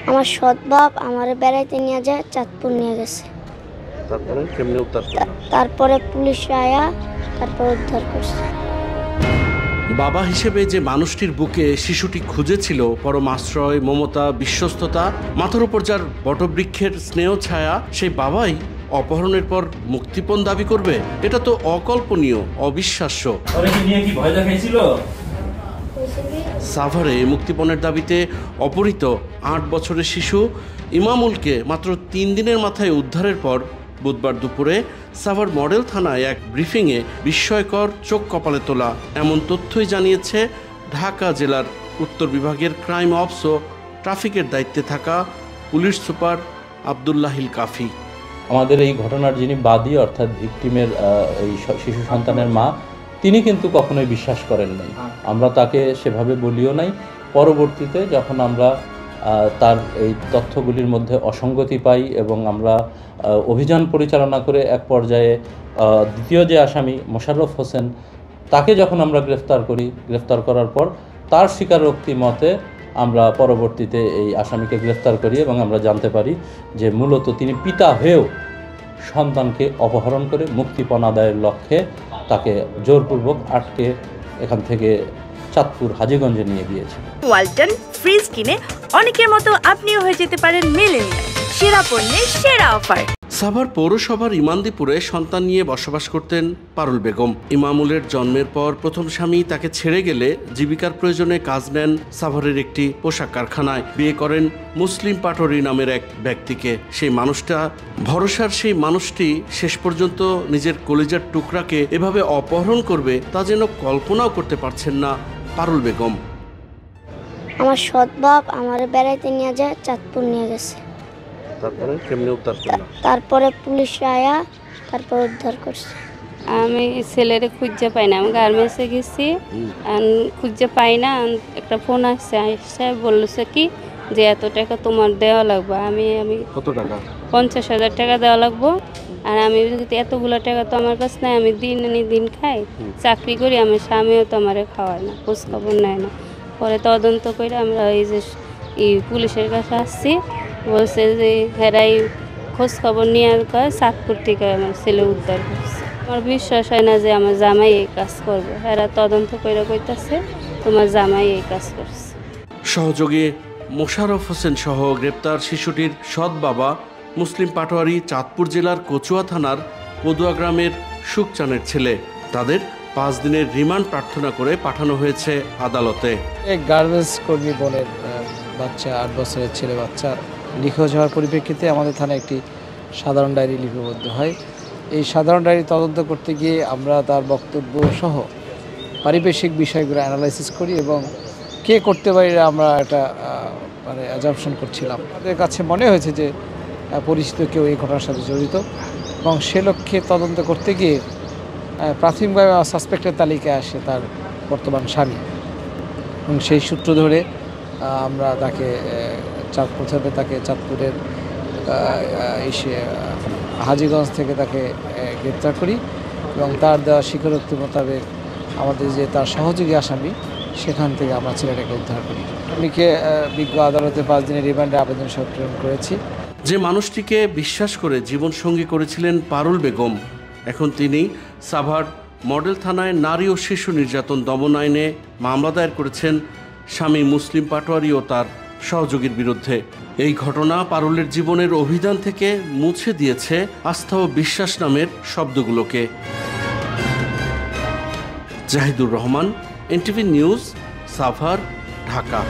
আমার সৎ বাপ আমারে বেড়াইতে নিয়ে যায়, চাঁদপুর নিয়ে গেছে। তারপরে কেমনে উদ্ধার করলো? তারপরে পুলিশ আয়া তারপর উদ্ধার করছে। বাবা হিসেবে যে মানুষটির বুকে শিশুটি খুঁজেছিল পরম আশ্রয়, মমতা, বিশ্বস্ততা, মাথার উপর যার বটবৃক্ষের স্নেহ ছায়া, সেই বাবাই অপহরণের পর মুক্তিপণ দাবি করবে? এটা তো অকল্পনীয়, অবিশ্বাস্য। সাভারে মুক্তিপণের দাবিতে অপহৃত 8 বছরের শিশু ইমামুলকে মাত্র 3 দিনের মাথায় উদ্ধারের পর বুধবার দুপুরে সাভার মডেল থানায় এক ব্রিফিংয়ে বিস্ময়কর, চোখ কপালে তোলা এমন তথ্যই জানিয়েছে ঢাকা জেলার উত্তর বিভাগের ক্রাইম অপস ও ট্রাফিকের দায়িত্বে থাকা পুলিশ সুপার আব্দুল্লাহিল কাফি। আমাদের এই ঘটনার যিনি বাদী অর্থাৎ ভিকটিমের এই শিশু সন্তানের মা, তিনি কিন্তু কখনোই বিশ্বাস করেন নাই। আমরা তাকে সেভাবে বলিও নাই। পরবর্তীতে যখন আমরা তার এই তথ্যগুলির মধ্যে অসঙ্গতি পাই এবং আমরা অভিযান পরিচালনা করে এক পর্যায়ে দ্বিতীয় যে আসামি মোশাররফ হোসেন, তাকে যখন আমরা গ্রেফতার করার পর তার স্বীকারোক্তি মতে আমরা পরবর্তীতে এই আসামিকে গ্রেফতার করি এবং আমরা জানতে পারি যে মূলত তিনি পিতা হয়েও সন্তানকে অপহরণ করে মুক্তিপণ আদায়ের লক্ষ্যে তাকে জোরপূর্বক আটকে এখান থেকে চাঁদপুর হাজীগঞ্জে নিয়ে গিয়েছে। ওয়ালটন ফ্রিজ কিনে অনেকের মতো আপনিও হয়ে যেতে পারেন মিলেনিয়াল। সেরা পণ্যের সেরা অফার। সাভার পৌরসভার ইমানদীপুরে সন্তান নিয়ে বসবাস করতেন পারুল বেগম। ইমামুলের জন্মের পর প্রথম স্বামী তাকে ছেড়ে গেলে জীবিকার প্রয়োজনে কাজ নেন সাভারের একটি পোশাক কারখানায়। বিয়ে করেন মুসলিম পাটোয়ারি নামের এক ব্যক্তিকে। সেই মানুষটা, ভরসার সেই মানুষটি শেষ পর্যন্ত নিজের কলিজার টুকরাকে এভাবে অপহরণ করবে তা যেন কল্পনাও করতে পারছেন না পারুল বেগম। আমার সৎ বাপ আমারে বেড়াইতে নিয়ে যায়, চাঁদপুর নিয়ে গেছে। তারপরে কেমনে উদ্ধার করলো? তারপরে পুলিশ আয়া তারপর উদ্ধার করছে। আমি ছেলেরে খুঁজে পাই না, আমি গার্মেন্টসে গেছি, খুঁজে পাই না। একটা ফোন আসছে বলছে কি যে এত টাকা তোমার দেওয়া লাগবে। আমি কত টাকা? 50,000 টাকা দেওয়া লাগবো। আর আমি এতগুলো টাকা তো আমার কাছে নাই, আমি দিন খাই, চাকরি করি, আমার স্বামীও তো আমারে খাওয়ায় না, খোঁজ খবর নেয় না। পরে তদন্ত করে আমরা এই যে পুলিশের কাছে আসছি, বলছে যে হেরাই খোঁজ খবর নিয়ে চাঁদপুর থেকে আমার ছেলে উদ্ধার করছে। আমার বিশ্বাস হয় না যে আমার জামাই এই কাজ করবে। এরা তদন্ত করে কইতাছে তোমার জামাই এই কাজ করছে। সহযোগী মোশাররফ হোসেন সহ গ্রেপ্তার শিশুটির সৎ বাবা মুসলিম পাটোয়ারি চাঁদপুর জেলার কচুয়া থানার পদুয়া গ্রামের সুখচানের ছেলে। তাদের 5 দিনের রিমান্ড প্রার্থনা করে পাঠানো হয়েছে আদালতে। এক গার্মেন্টস কর্মী বোনের বাচ্চা, 8 বছরের ছেলে বাচ্চা নিখোঁজ হওয়ার পরিপ্রেক্ষিতে আমাদের থানায় একটি সাধারণ ডায়েরি লিপিবদ্ধ হয়। এই সাধারণ ডায়েরি তদন্ত করতে গিয়ে আমরা তার বক্তব্য সহ পারিপার্শ্বিক বিষয়গুলো অ্যানালাইসিস করি এবং কে করতে পারি আমরা এটা অ্যাজাম্পশন করছিলাম। আমাদের কাছে মনে হয়েছে যে পরিচিত কেউ এই ঘটনার সাথে জড়িত এবং সে লক্ষ্যে তদন্ত করতে গিয়ে প্রাথমিকভাবে সাসপেক্টের তালিকায় আসে তার বর্তমান স্বামী এবং সেই সূত্র ধরে আমরা তাকে প্রথমে তাকে চাঁদপুরের হাজীগঞ্জ থেকে তাকে গ্রেপ্তার করি এবং তার দেওয়া স্বীকারোক্তি মোতাবেক আমাদের যে তার সহযোগী আসামি সেখান থেকে আমরা ছেলেটাকে উদ্ধার করি। আসামিকে বিজ্ঞ আদালতে 5 দিনের রিমান্ডে আবেদন সহ প্রেরণ করেছি। যে মানুষটিকে বিশ্বাস করে জীবনসঙ্গী করেছিলেন পারুল বেগম, এখন তিনি সাভার মডেল থানায় নারী ও শিশু নির্যাতন দমন আইনে মামলা দায়ের করেছেন স্বামী মুসলিম পাটোয়ারি ও তার সহযোগীর বিরুদ্ধে। এই ঘটনা পারুলের জীবনের অভিধান থেকে মুছে দিয়েছে আস্থা ও বিশ্বাস নামের শব্দগুলোকে। Zahidur Rahman, NTV news, Savar, Dhaka.